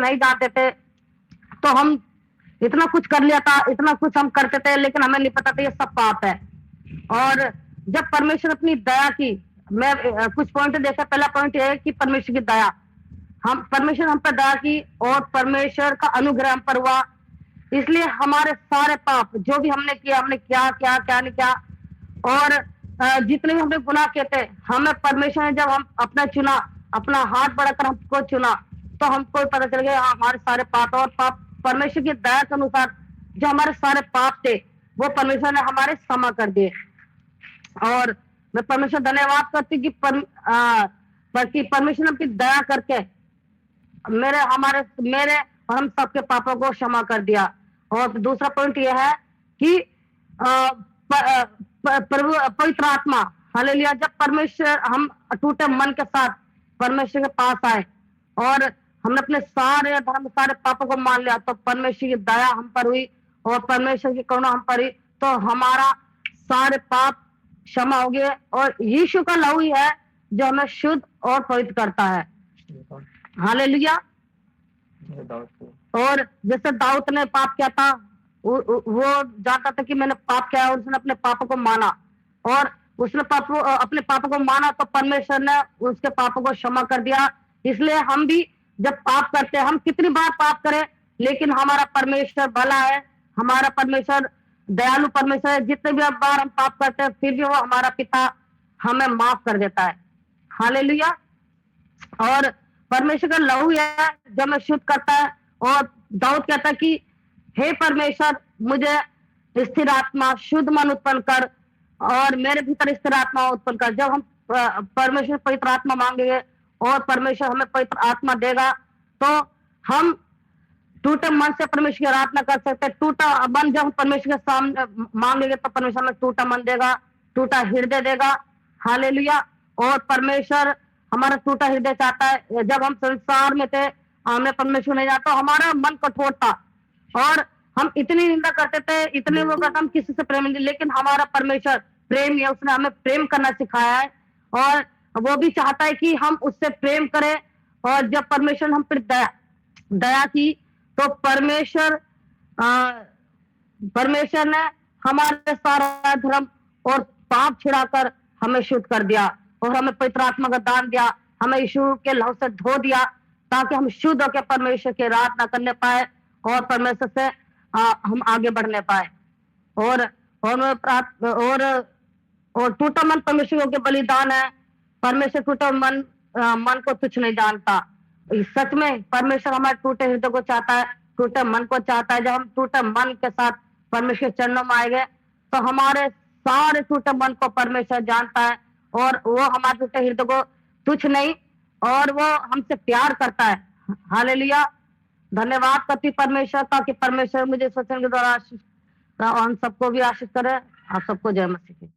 नहीं जानते थे तो हम इतना कुछ कर लिया था, इतना कुछ हम करते थे, लेकिन हमें नहीं पता था ये सब पाप है। और जब परमेश्वर अपनी दया की, मैं कुछ पॉइंट देखा। पहला पॉइंट ये है कि परमेश्वर की दया, हम परमेश्वर हम पर दया की और परमेश्वर का अनुग्रह हम पर हुआ, इसलिए हमारे सारे पाप जो भी हमने किया, हमने क्या क्या क्या नहीं किया, और जितने भी हमने गुनाह किए थे, हमें परमेश्वर ने जब हम अपना चुना, अपना हाथ बढ़ाकर हमको चुना, तो हमको पता चल गया हमारे सारे पाप और पाप परमेश्वर की दया के अनुसार जो हमारे सारे पाप थे वो परमेश्वर ने हमारे क्षमा कर दिए। और मैं परमेश्वर धन्यवाद करती कि परमेश्वर ने अपनी दया करके मेरे और हम सबके पापों को क्षमा कर दिया। और दूसरा पॉइंट यह है कि प्रभु पवित्र आत्मा, हालेलुया, जब परमेश्वर हम टूटे मन के साथ परमेश्वर के पास आए और हमने अपने सारे धर्म सारे पापों को मान लिया, तो परमेश्वर की दया हम पर हुई और परमेश्वर की करुणा हम पर हुई, तो हमारा सारे पाप क्षमा हो गए। और यीशु का लहू ही है जो हमें शुद्ध और पवित्र करता है। हालेलुया। और जैसे दाऊद ने पाप किया था, वो जानता था कि मैंने पाप किया और उसने अपने पापों को माना, और उसने अपने पापों को माना तो परमेश्वर ने उसके पापों को क्षमा कर दिया। इसलिए हम भी जब पाप करते हैं, हम कितनी बार पाप करें, लेकिन हमारा परमेश्वर भला है, हमारा परमेश्वर दयालु परमेश्वर है। जितने भी बार हम पाप करते हैं फिर भी वो हमारा पिता हमें माफ कर देता है। हालेलुया। और परमेश्वर का लहू है जो हमें शुद्ध करता है। और दाऊद कहता है कि हे परमेश्वर, मुझे स्थिर आत्मा शुद्ध मन उत्पन्न कर और मेरे भीतर स्थिर आत्मा उत्पन्न कर। जब हम परमेश्वर पवित्र आत्मा मांगेंगे और परमेश्वर हमें पवित्र आत्मा देगा, तो हम टूटे मन से परमेश्वर की आराधना कर सकते हैं। टूटा मन जब हम परमेश्वर के सामने मांगेंगे तो परमेश्वर हमें टूटा मन देगा, टूटा हृदय देगा। हालेलुया। और परमेश्वर हमारा टूटा हृदय चाहता है। जब हम संसार में थे, हमें परमेश्वर नहीं जाता, हमारा मन कठोर था और हम इतनी निंदा करते थे, इतने वो करते, हम किसी से प्रेम नहीं, लेकिन हमारा परमेश्वर प्रेम है, उसने हमें प्रेम करना सिखाया है और वो भी चाहता है कि हम उससे प्रेम करें। और जब परमेश्वर ने हम पर दया की तो परमेश्वर ने हमारे सारा धर्म और पाप छिड़ाकर हमें शुद्ध कर दिया और हमें पवित्र आत्मा का दान दिया, हमें यीशु के लहू से धो दिया ताकि हम शुद्ध होकर परमेश्वर की आराधना करने पाए और परमेश्वर से हम आगे बढ़ने पाए। और टूटा मन परमेश्वर के बलिदान है। परमेश्वर टूटा मन को तुच्छ नहीं जानता। सच में परमेश्वर हमारे टूटे हृदय को चाहता है, टूटे मन को चाहता है। जब हम टूटे मन के साथ परमेश्वर के चरणों में आएंगे तो हमारे सारे टूटे मन को परमेश्वर जानता है और वो हमारे टूटे हृदय को तुच्छ नहीं, और वो हमसे प्यार करता है। हालेलुया। धन्यवाद करती परमेश्वर का कि परमेश्वर मुझे इस वचन के द्वारा आशीष, हम सबको भी आशीष करे। आप सबको जय मसीह की।